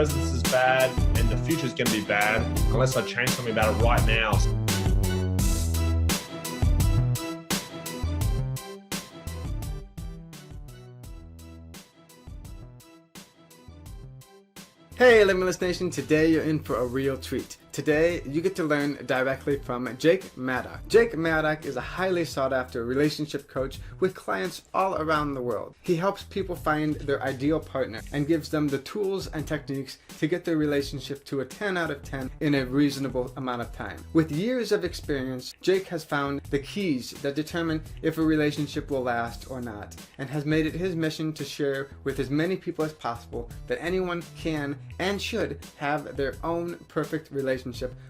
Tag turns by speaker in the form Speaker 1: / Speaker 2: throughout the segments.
Speaker 1: presence is bad and the future is going to be bad unless I change something about it right now.
Speaker 2: Hey Limitless Nation, today you're in for a real treat. Today you get to learn directly from Jake Maddock. Jake Maddock is a highly sought after relationship coach with clients all around the world. He helps people find their ideal partner and gives them the tools and techniques to get their relationship to a 10 out of 10 in a reasonable amount of time. With years of experience, Jake has found the keys that determine if a relationship will last or not, and has made it his mission to share with as many people as possible that anyone can and should have their own perfect relationship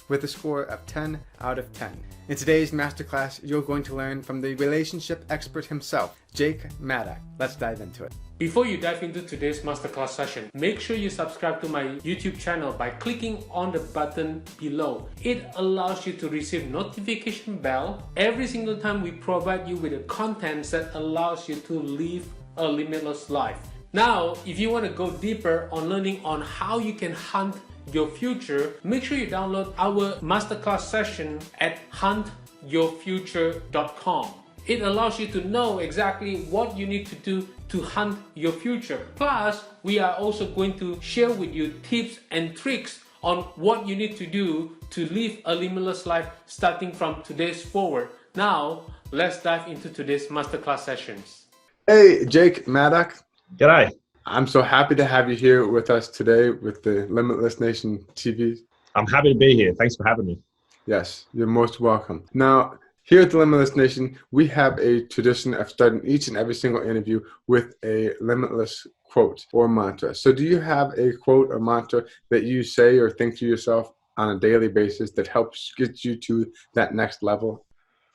Speaker 2: with a score of 10 out of 10. In today's masterclass, you're going to learn from the relationship expert himself, Jake Maddock. Let's dive into it.
Speaker 3: Before you dive into today's masterclass session, make sure you subscribe to my YouTube channel by clicking on the button below. It allows you to receive notification bell every single time we provide you with the content that allows you to live a limitless life. Now, if you want to go deeper on learning on how you can hunt your future, make sure you download our masterclass session at huntyourfuture.com. It allows you to know exactly what you need to do to hunt your future. Plus, we are also going to share with you tips and tricks on what you need to do to live a limitless life starting from today's forward. Now, let's dive into today's masterclass sessions.
Speaker 2: Hey, Jake Maddock.
Speaker 1: G'day.
Speaker 2: I'm so happy to have you here with us today with the Limitless Nation TV.
Speaker 1: I'm happy to be here. Thanks for having me.
Speaker 2: Yes, you're most welcome. Now, here at the Limitless Nation, we have a tradition of starting each and every single interview with a limitless quote or mantra. So do you have a quote or mantra that you say or think to yourself on a daily basis that helps get you to that next level?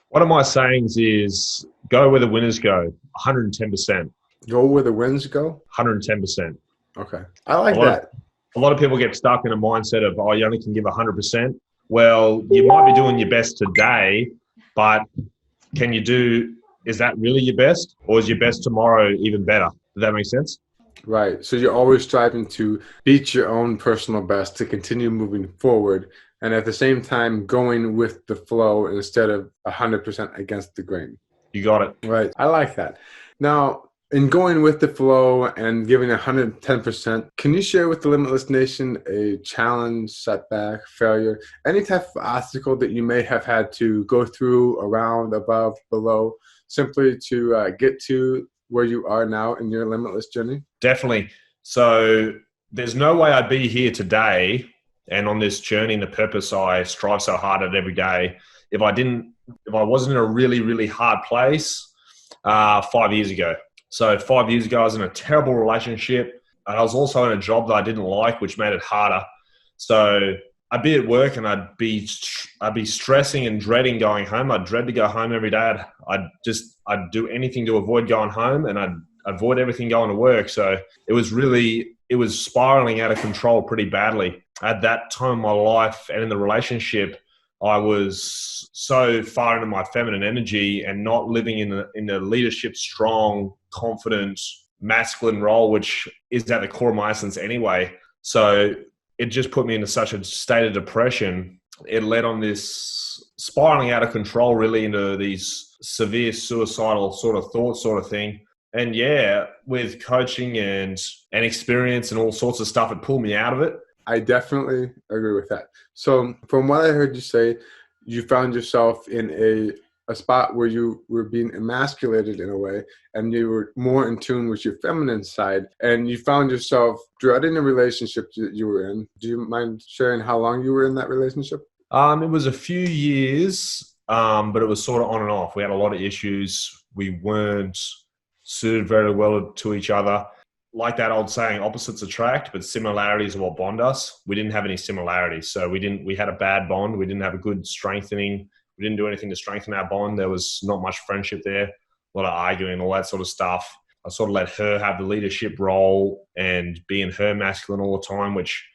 Speaker 1: One of my sayings is go where the winners go, 110%.
Speaker 2: Go where the winds go?
Speaker 1: 110%.
Speaker 2: Okay. I like that.
Speaker 1: A lot of people get stuck in a mindset of, oh, you only can give 100%. Well, you might be doing your best today, but is that really your best? Or is your best tomorrow even better? Does that make sense?
Speaker 2: Right. So you're always striving to beat your own personal best to continue moving forward, and at the same time going with the flow instead of 100% against the grain.
Speaker 1: You got it.
Speaker 2: Right. I like that. Now, in going with the flow and giving 110%, can you share with the Limitless Nation a challenge, setback, failure, any type of obstacle that you may have had to go through, around, above, below, simply to get to where you are now in your limitless journey? Definitely.
Speaker 1: So there's no way I'd be here today and on this journey and the purpose I strive so hard at every day if I wasn't in a really, really hard place 5 years ago. So 5 years ago, I was in a terrible relationship, and I was also in a job that I didn't like, which made it harder. So I'd be at work and I'd be stressing and dreading going home. I'd dread to go home every day. I'd do anything to avoid going home, and I'd avoid everything going to work. So it was spiraling out of control pretty badly. At that time in my life and in the relationship, I was so far into my feminine energy and not living in the leadership, strong, confident, masculine role, which is at the core of my essence anyway. So it just put me into such a state of depression. It led on this spiraling out of control, really, into these severe suicidal sort of thoughts sort of thing. And yeah, with coaching and experience and all sorts of stuff, it pulled me out of it.
Speaker 2: I definitely agree with that. So from what I heard you say, you found yourself in a spot where you were being emasculated in a way, and you were more in tune with your feminine side, and you found yourself dreading the relationship that you were in. Do you mind sharing how long you were in that relationship?
Speaker 1: It was a few years, but it was sort of on and off. We had a lot of issues. We weren't suited very well to each other. Like that old saying, opposites attract, but similarities are what bond us. We didn't have any similarities. So we had a bad bond. We didn't have a good strengthening. We didn't do anything to strengthen our bond. There was not much friendship there, a lot of arguing, all that sort of stuff. I sort of let her have the leadership role and being her masculine all the time, which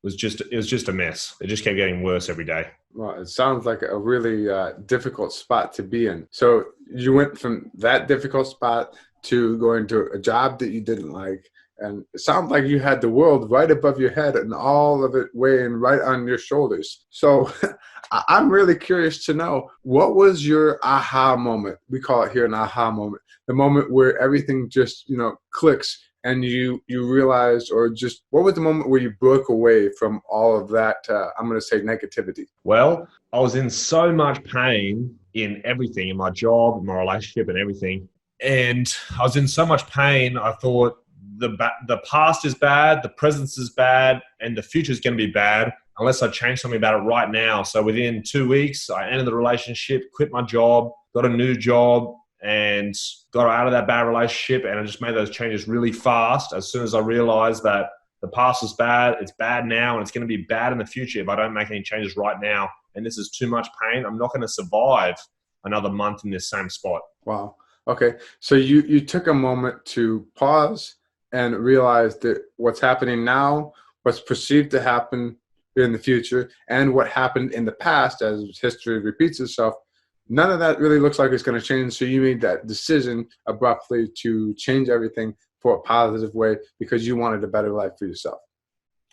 Speaker 1: was just a mess. It just kept getting worse every day.
Speaker 2: Well, it sounds like a really difficult spot to be in. So you went from that difficult spot to going to a job that you didn't like, And it sounds like you had the world right above your head and all of it weighing right on your shoulders. So I'm really curious to know, what was your aha moment? We call it here an aha moment. The moment where everything just, clicks and you realized, or just what was the moment where you broke away from all of that, I'm going to say negativity?
Speaker 1: Well, I was in so much pain in everything, in my job, in my relationship and everything. And I was in so much pain, I thought the past is bad, the present is bad, and the future is going to be bad unless I change something about it right now. So within 2 weeks, I ended the relationship, quit my job, got a new job, and got out of that bad relationship. And I just made those changes really fast as soon as I realized that the past is bad, it's bad now, and it's going to be bad in the future if I don't make any changes right now. And this is too much pain. I'm not going to survive another month in this same spot.
Speaker 2: Wow. Okay. So you took a moment to pause and realize that what's happening now, what's perceived to happen in the future, and what happened in the past as history repeats itself, none of that really looks like it's going to change. So you made that decision abruptly to change everything for a positive way because you wanted a better life for yourself.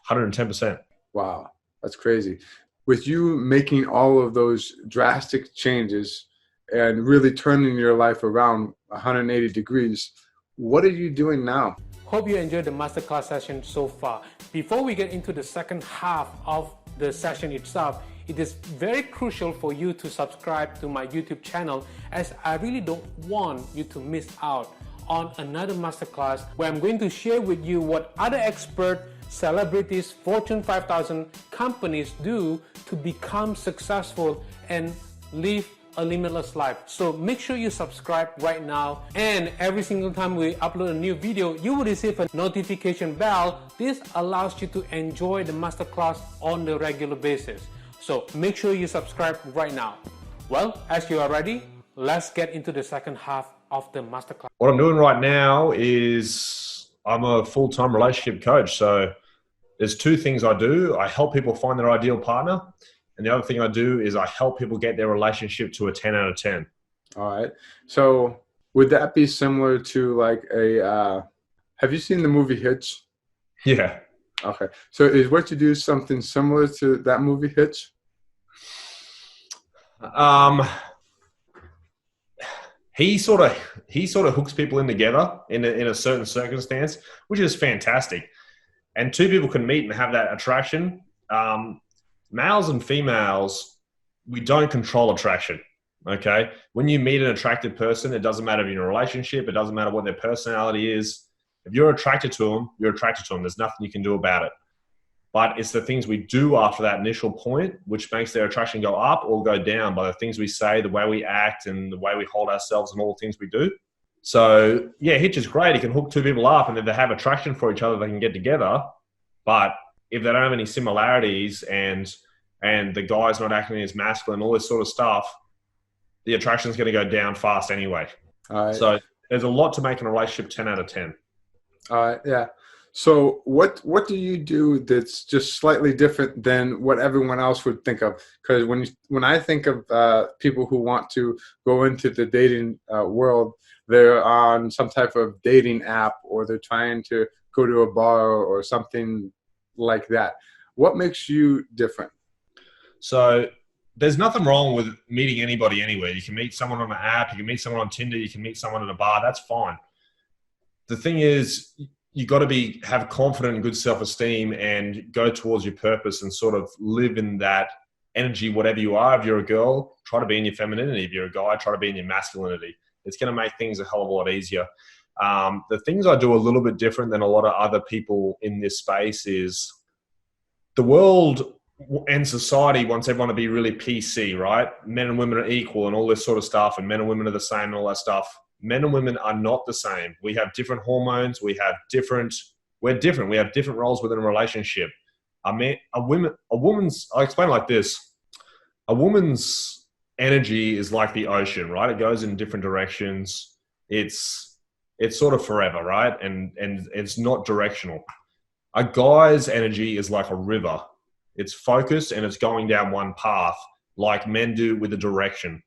Speaker 1: 110%.
Speaker 2: Wow. That's crazy. With you making all of those drastic changes and really turning your life around 180 degrees, what are you doing now?
Speaker 3: Hope you enjoyed the masterclass session so far. Before we get into the second half of the session itself, it is very crucial for you to subscribe to my YouTube channel, as I really don't want you to miss out on another masterclass where I'm going to share with you what other experts, celebrities, Fortune 5000 companies do to become successful and live a limitless life. So make sure you subscribe right now, and every single time we upload a new video, you will receive a notification bell. This allows you to enjoy the masterclass on the regular basis. So make sure you subscribe right now. Well, as you are ready, let's get into the second half of the masterclass.
Speaker 1: What I'm doing right now is I'm a full-time relationship coach. So there's two things I do. I help people find their ideal partner. And the other thing I do is I help people get their relationship to a 10 out of 10.
Speaker 2: All right. So would that be similar to like have you seen the movie Hitch?
Speaker 1: Yeah.
Speaker 2: Okay. So is what you do something similar to that movie Hitch?
Speaker 1: He sort of hooks people in together in a certain circumstance, which is fantastic. And two people can meet and have that attraction. Males and females, we don't control attraction, okay? When you meet an attractive person, it doesn't matter if you're in a relationship, it doesn't matter what their personality is. If you're attracted to them, you're attracted to them. There's nothing you can do about it. But it's the things we do after that initial point which makes their attraction go up or go down, by the things we say, the way we act, and the way we hold ourselves and all the things we do. So, yeah, Hitch is great. He can hook two people up, and if they have attraction for each other, they can get together. But if they don't have any similarities and the guy's not acting as masculine, all this sort of stuff, the attraction is going to go down fast anyway.
Speaker 2: All right.
Speaker 1: So there's a lot to make in a relationship 10 out of 10.
Speaker 2: All right. Yeah. So what do you do that's just slightly different than what everyone else would think of? Because when I think of people who want to go into the dating world, they're on some type of dating app, or they're trying to go to a bar or something like that. What makes you different?
Speaker 1: So there's nothing wrong with meeting anybody anywhere. You can meet someone on an app, you can meet someone on Tinder, you can meet someone at a bar. That's fine. The thing is, you got to have confident and good self-esteem and go towards your purpose and sort of live in that energy, whatever you are. If you're a girl, try to be in your femininity. If you're a guy, try to be in your masculinity. It's going to make things a hell of a lot easier. The things I do a little bit different than a lot of other people in this space is the world and society wants everyone to be really PC, right? Men and women are equal and all this sort of stuff, and men and women are the same and all that stuff. Men and women are not the same. We have different hormones. We're different. We have different roles within a relationship. I'll explain it like this. A woman's energy is like the ocean, right? It goes in different directions. It's sort of forever, right? And it's not directional. A guy's energy is like a river. It's focused and it's going down one path, like men do with a direction.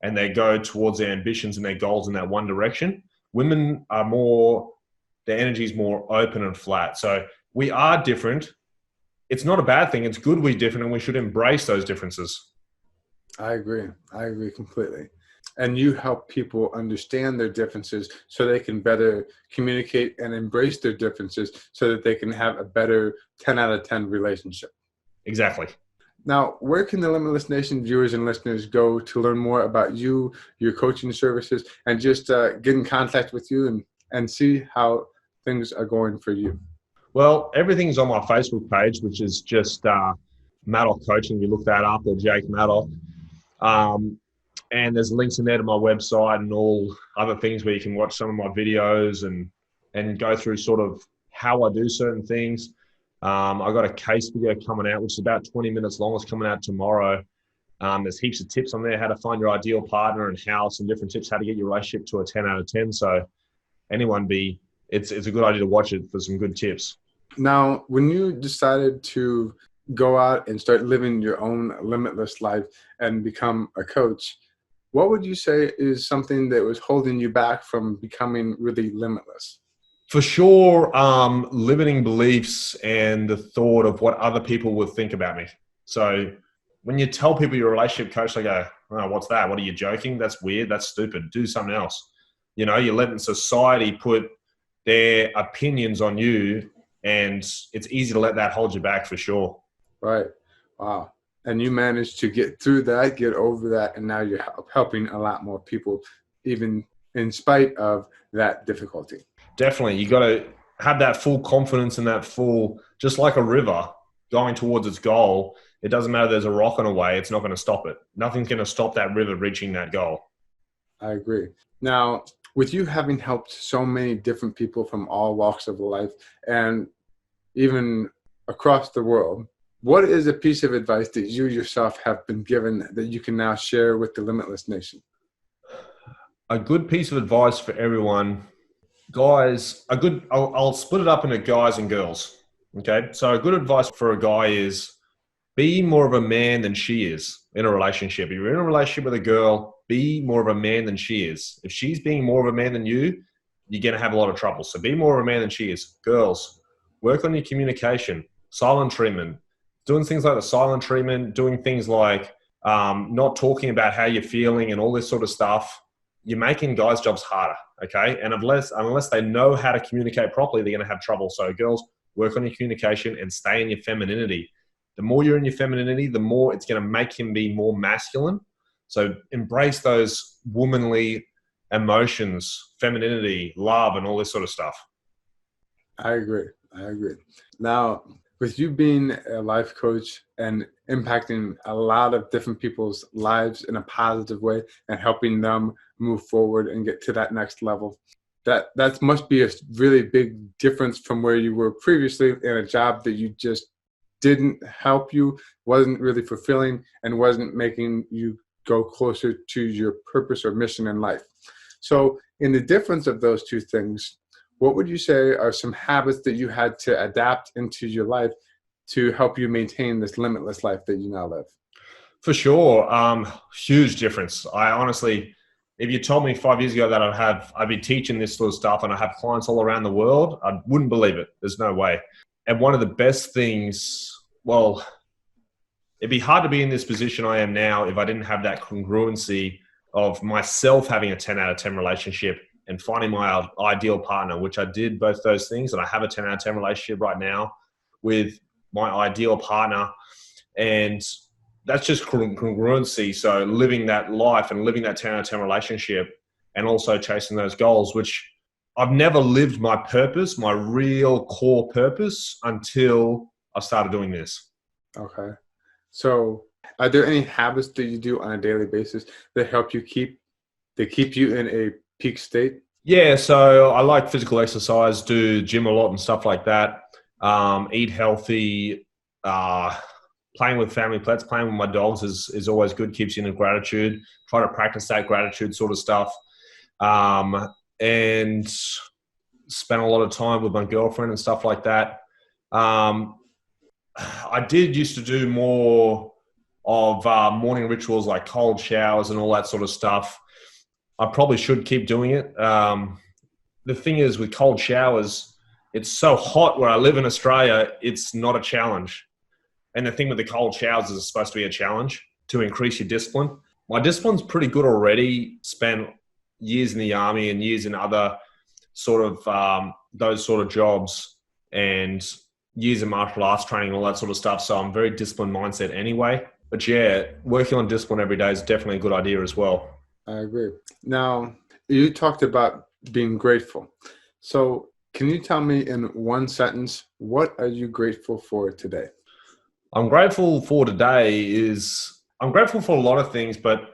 Speaker 1: And they go towards their ambitions and their goals in that one direction. Women are more the energy is more open and flat. So we are different. It's not a bad thing. It's good we're different, and we should embrace those differences.
Speaker 2: I agree. I agree completely. And you help people understand their differences so they can better communicate and embrace their differences so that they can have a better 10 out of 10 relationship.
Speaker 1: Exactly.
Speaker 2: Now, where can the Limitless Nation viewers and listeners go to learn more about you, your coaching services, and just get in contact with you and see how things are going for you?
Speaker 1: Well, everything's on my Facebook page, which is just Maddock Coaching. You look that up, or Jake Maddock. And there's links in there to my website and all other things where you can watch some of my videos and go through sort of how I do certain things. I got a case video coming out, which is about 20 minutes long. It's coming out tomorrow. There's heaps of tips on there, how to find your ideal partner and how, some different tips, how to get your relationship to a 10 out of 10. So it's a good idea to watch it for some good tips.
Speaker 2: Now, when you decided to go out and start living your own limitless life and become a coach, what would you say is something that was holding you back from becoming really limitless?
Speaker 1: For sure, limiting beliefs and the thought of what other people would think about me. So when you tell people you're a relationship coach, they go, "Oh, what's that? What are you joking? That's weird. That's stupid. Do something else." You know, you're letting society put their opinions on you, and it's easy to let that hold you back for sure.
Speaker 2: Right. Wow. And you managed to get through that, get over that, and now you're helping a lot more people, even in spite of that difficulty.
Speaker 1: Definitely. You got to have that full confidence and that full, just like a river going towards its goal. It doesn't matter if there's a rock on the way. It's not going to stop it. Nothing's going to stop that river reaching that goal.
Speaker 2: I agree. Now, with you having helped so many different people from all walks of life and even across the world, what is a piece of advice that you yourself have been given that you can now share with the Limitless Nation?
Speaker 1: A good piece of advice for everyone, guys, I'll split it up into guys and girls. Okay. So a good advice for a guy is be more of a man than she is in a relationship. If you're in a relationship with a girl, be more of a man than she is. If she's being more of a man than you, you're going to have a lot of trouble. So be more of a man than she is. Girls, work on your communication, silent treatment, doing things like the silent treatment, doing things like not talking about how you're feeling and all this sort of stuff. You're making guys' jobs harder, okay? And unless they know how to communicate properly, they're going to have trouble. So girls, work on your communication and stay in your femininity. The more you're in your femininity, the more it's going to make him be more masculine. So embrace those womanly emotions, femininity, love, and all this sort of stuff.
Speaker 2: I agree. Now, with you being a life coach and impacting a lot of different people's lives in a positive way and helping them move forward and get to that next level, that must be a really big difference from where you were previously in a job that you just didn't help you, wasn't really fulfilling, and wasn't making you go closer to your purpose or mission in life. So in the difference of those two things, what would you say are some habits that you had to adapt into your life to help you maintain this limitless life that you now live?
Speaker 1: For sure. Huge difference. I honestly, if you told me 5 years ago that I'd be teaching this sort of stuff and I have clients all around the world, I wouldn't believe it. There's no way. And one of the best things, well, it'd be hard to be in this position I am now if I didn't have that congruency of myself having a 10 out of 10 relationship and finding my ideal partner, which I did both those things. And I have a 10 out of 10 relationship right now with my ideal partner. And that's just congruency. So living that life and living that 10 out of 10 relationship and also chasing those goals, which I've never lived my purpose, my real core purpose, until I started doing this.
Speaker 2: Okay. So are there any habits that you do on a daily basis that help you keep you in a peak state?
Speaker 1: Yeah, so I like physical exercise, do gym a lot and stuff like that. Eat healthy, playing with family pets, playing with my dogs is always good, keeps you in gratitude. Try to practice that gratitude sort of stuff. And spend a lot of time with my girlfriend and stuff like that. I did used to do more of morning rituals like cold showers and all that sort of stuff. I probably should keep doing it. the thing is with cold showers, it's so hot where I live in Australia, it's not a challenge. And the thing with the cold showers is it's supposed to be a challenge to increase your discipline. My discipline's pretty good already. Spent years in the army and years in other sort of those sort of jobs and years of martial arts training and all that sort of stuff. So I'm very disciplined mindset anyway. But yeah, working on discipline every day is definitely a good idea as well.
Speaker 2: I agree. Now, you talked about being grateful. So can you tell me in one sentence, what are you grateful for today?
Speaker 1: I'm grateful for I'm grateful for a lot of things, but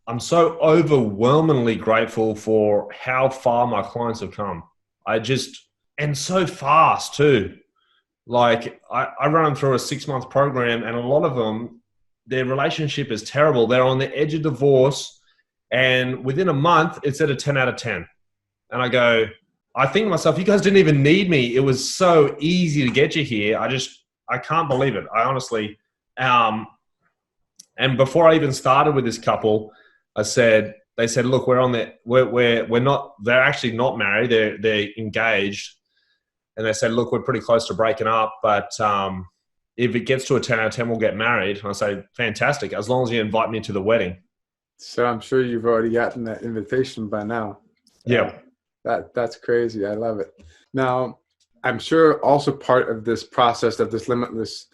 Speaker 1: I'm so overwhelmingly grateful for how far my clients have come. And so fast too. Like I run them through a 6-month program and a lot of them, their relationship is terrible. They're on the edge of divorce and within a month it's at a 10 out of 10. And I think to myself, you guys didn't even need me. It was so easy to get you here. I can't believe it. I honestly, and before I even started with this couple, they said, look, they're actually not married. They're engaged. And they said, look, we're pretty close to breaking up, but if it gets to a 10 out of 10, we'll get married. And I say, fantastic, as long as you invite me to the wedding.
Speaker 2: So I'm sure you've already gotten that invitation by now.
Speaker 1: Yeah.
Speaker 2: That's crazy. I love it. Now, I'm sure also part of this process of this limitless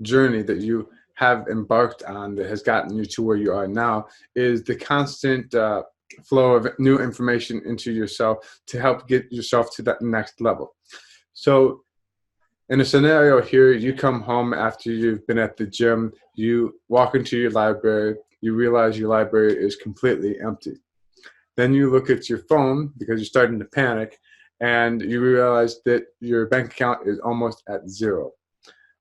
Speaker 2: journey that you have embarked on that has gotten you to where you are now is the constant flow of new information into yourself to help get yourself to that next level. So in a scenario here, you come home after you've been at the gym, you walk into your library, you realize your library is completely empty. Then you look at your phone because you're starting to panic and you realize that your bank account is almost at zero.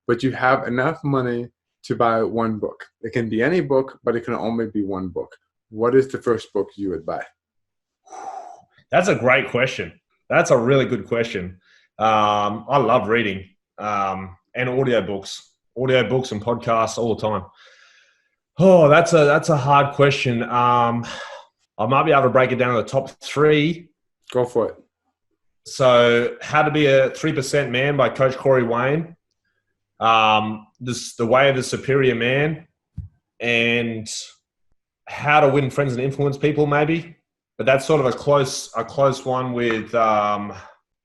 Speaker 2: But you have enough money to buy one book. It can be any book, but it can only be one book. What is the first book you would buy?
Speaker 1: That's a great question. That's a really good question. I love reading and audiobooks and podcasts all the time. Oh, that's a hard question. I might be able to break it down to the top 3.
Speaker 2: Go for it.
Speaker 1: So, How to Be a 3% Man by Coach Corey Wayne. The Way of the Superior Man, and How to Win Friends and Influence People, maybe. But that's sort of a close one with I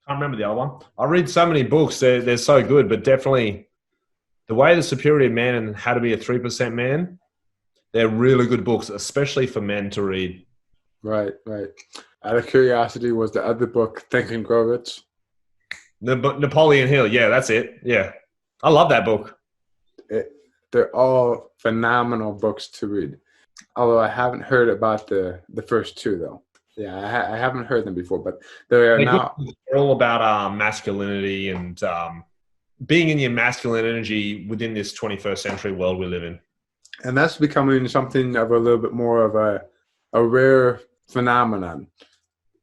Speaker 1: can't remember the other one. I read so many books; they're so good. But definitely, The Way of the Superior Man and How to Be a 3% Man. They're really good books, especially for men to read.
Speaker 2: Right. Out of curiosity, was the other book Think and Grow Rich?
Speaker 1: Napoleon Hill. Yeah, that's it. Yeah. I love that book.
Speaker 2: They're all phenomenal books to read. Although I haven't heard about the first 2, though. Yeah, I haven't heard them before, but they're
Speaker 1: all about masculinity and being in your masculine energy within this 21st century world we live in.
Speaker 2: And that's becoming something of a little bit more of a rare phenomenon,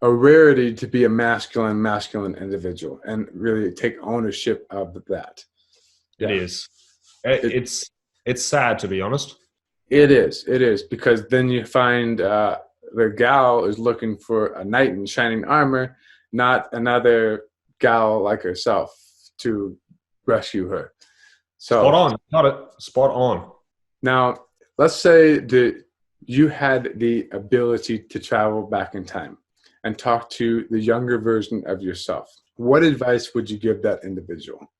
Speaker 2: a rarity to be a masculine individual and really take ownership of that.
Speaker 1: Yeah. It is. It's sad, to be honest.
Speaker 2: It is because then you find the gal is looking for a knight in shining armor, not another gal like herself to rescue her. So
Speaker 1: spot on. Got it. Spot on.
Speaker 2: Now, let's say that you had the ability to travel back in time and talk to the younger version of yourself. What advice would you give that individual?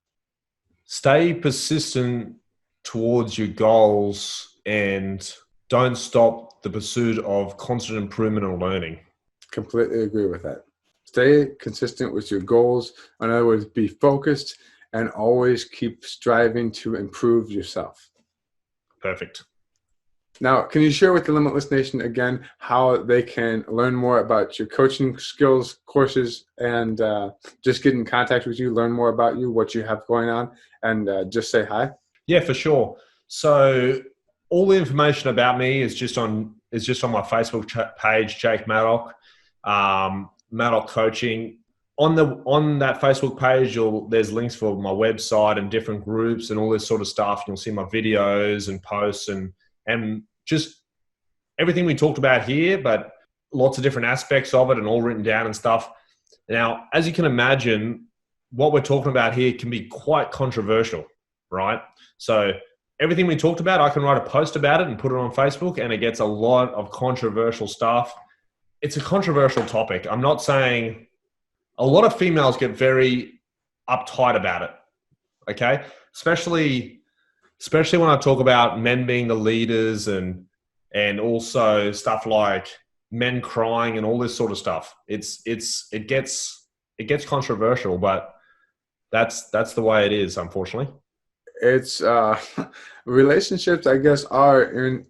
Speaker 1: Stay persistent towards your goals and don't stop the pursuit of constant improvement and learning.
Speaker 2: Completely agree with that. Stay consistent with your goals. In other words, be focused and always keep striving to improve yourself.
Speaker 1: Perfect.
Speaker 2: Now, can you share with the Limitless Nation again how they can learn more about your coaching skills, courses, and just get in contact with you, learn more about you, what you have going on, and just say hi? Yeah,
Speaker 1: for sure. So all the information about me is just on my Facebook page, Jake Maddock, Maddock Coaching. On that Facebook page, there's links for my website and different groups and all this sort of stuff. You'll see my videos and posts and just everything we talked about here, but lots of different aspects of it and all written down and stuff. Now, as you can imagine, what we're talking about here can be quite controversial, right? So everything we talked about, I can write a post about it and put it on Facebook, and it gets a lot of controversial stuff. It's a controversial topic. I'm not saying a lot of females get very uptight about it, okay? Especially when I talk about men being the leaders and also stuff like men crying and all this sort of stuff. It gets controversial, but that's the way it is, unfortunately.
Speaker 2: It's relationships, I guess, are in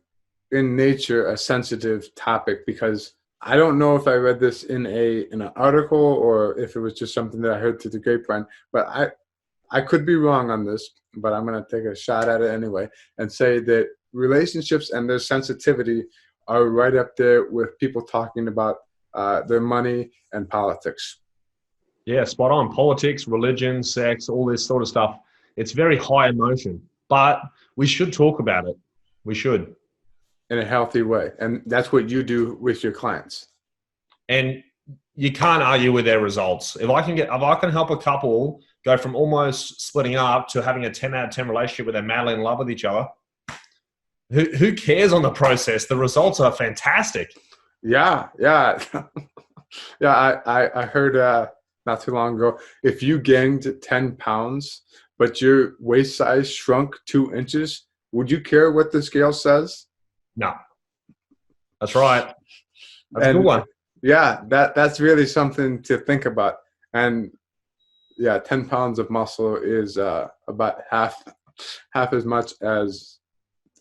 Speaker 2: nature a sensitive topic, because I don't know if I read this in an article or if it was just something that I heard through the grapevine, but I could be wrong on this, but I'm going to take a shot at it anyway and say that relationships and their sensitivity are right up there with people talking about their money and politics.
Speaker 1: Yeah, spot on. Politics, religion, sex, all this sort of stuff. It's very high emotion, but we should talk about it. We should.
Speaker 2: In a healthy way. And that's what you do with your clients.
Speaker 1: And you can't argue with their results. If I can help a couple go from almost splitting up to having a 10 out of 10 relationship where they're madly in love with each other, who cares on the process? The results are fantastic.
Speaker 2: Yeah. Yeah, I heard not too long ago, if you gained 10 pounds, but your waist size shrunk 2 inches, would you care what the scale says?
Speaker 1: No. That's right. That's a good one.
Speaker 2: Yeah, that's really something to think about. And yeah, 10 pounds of muscle is about half as much as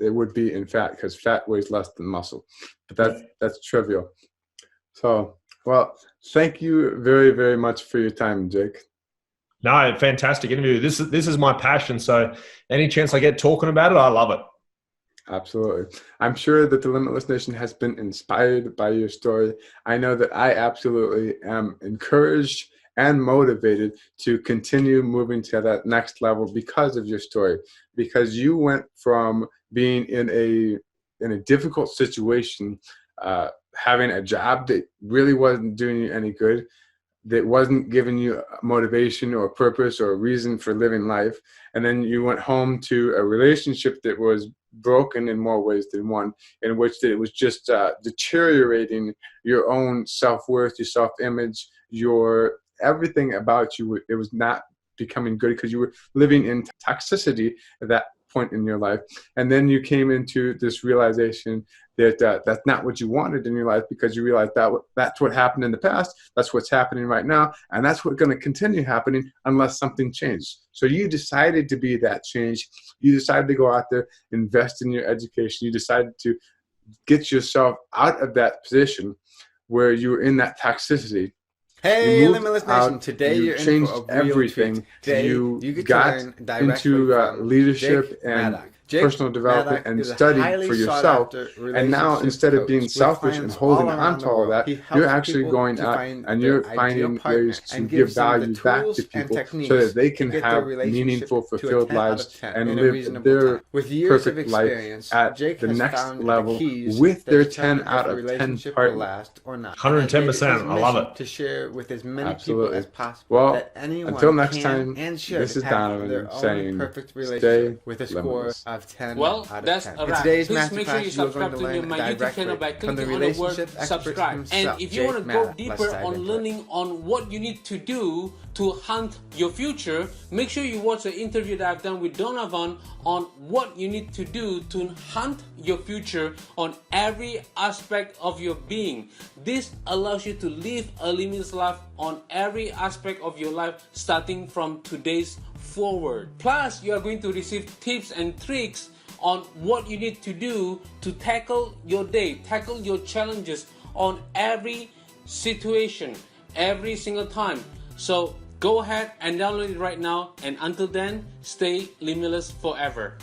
Speaker 2: it would be in fat, because fat weighs less than muscle. But that's trivial. So, well, thank you very, very much for your time, Jake.
Speaker 1: No, fantastic interview. This is my passion. So any chance I get talking about it, I love it.
Speaker 2: Absolutely. I'm sure that the Limitless Nation has been inspired by your story. I know that I absolutely am encouraged and motivated to continue moving to that next level because of your story, because you went from being in a difficult situation, having a job that really wasn't doing you any good, that wasn't giving you motivation or purpose or a reason for living life. And then you went home to a relationship that was broken in more ways than one, in which it was just deteriorating your own self-worth, your self-image, your everything about you. It was not becoming good because you were living in toxicity at that point in your life. And then you came into this realization that that's not what you wanted in your life, because you realized that that's what happened in the past, that's what's happening right now, and that's what's going to continue happening unless something changed. So you decided to be that change. You decided to go out there, invest in your education. You decided to get yourself out of that position where you were in that toxicity.
Speaker 4: Hey, Limitless Nation! Today you're
Speaker 2: changed
Speaker 4: in for a real
Speaker 2: everything.
Speaker 4: treat. Today
Speaker 2: you
Speaker 4: get
Speaker 2: got
Speaker 4: to learn directly
Speaker 2: into
Speaker 4: from
Speaker 2: leadership
Speaker 4: Jake
Speaker 2: and
Speaker 4: Maddock. Jake
Speaker 2: personal development
Speaker 4: Maddock
Speaker 2: and
Speaker 4: is a
Speaker 2: study
Speaker 4: highly
Speaker 2: for yourself. And now, instead of being selfish and holding on to all of that, you're actually going out and you're finding ways to give value back to people so that they can have meaningful, fulfilled lives and live their perfect life at the next level with their 10 out of 10 partner.
Speaker 1: 110%. I love it.
Speaker 4: To share with as many people as possible.
Speaker 2: Well,
Speaker 4: that anyone
Speaker 2: until next
Speaker 4: can
Speaker 2: time,
Speaker 4: and should
Speaker 2: this is
Speaker 4: have their
Speaker 2: Donovan
Speaker 4: own
Speaker 2: saying,
Speaker 4: perfect
Speaker 2: stay
Speaker 4: relationship with a score
Speaker 2: limitless.
Speaker 4: of 10
Speaker 3: Well,
Speaker 4: out of
Speaker 3: that's
Speaker 4: 10.
Speaker 3: a
Speaker 4: In
Speaker 3: wrap.
Speaker 4: today's
Speaker 3: Please make sure you
Speaker 4: masterclass, you're going
Speaker 3: subscribe
Speaker 4: to
Speaker 3: to
Speaker 4: learn
Speaker 3: my YouTube channel by
Speaker 4: from the
Speaker 3: clicking on the word
Speaker 4: relationship expert
Speaker 3: subscribe. And
Speaker 4: himself,
Speaker 3: if you want to
Speaker 4: Jake
Speaker 3: go
Speaker 4: Maddock.
Speaker 3: deeper
Speaker 4: Let's dive
Speaker 3: on
Speaker 4: into it.
Speaker 3: learning on what you need to do to hunt your future, make sure you watch the interview that I've done with Donovan on what you need to do to hunt your future on every aspect of your being. This allows you to live a limitless life on every aspect of your life, starting from today's forward. Plus, you are going to receive tips and tricks on what you need to do to tackle your day, tackle your challenges on every situation, every single time. So go ahead and download it right now, and until then, stay limitless forever.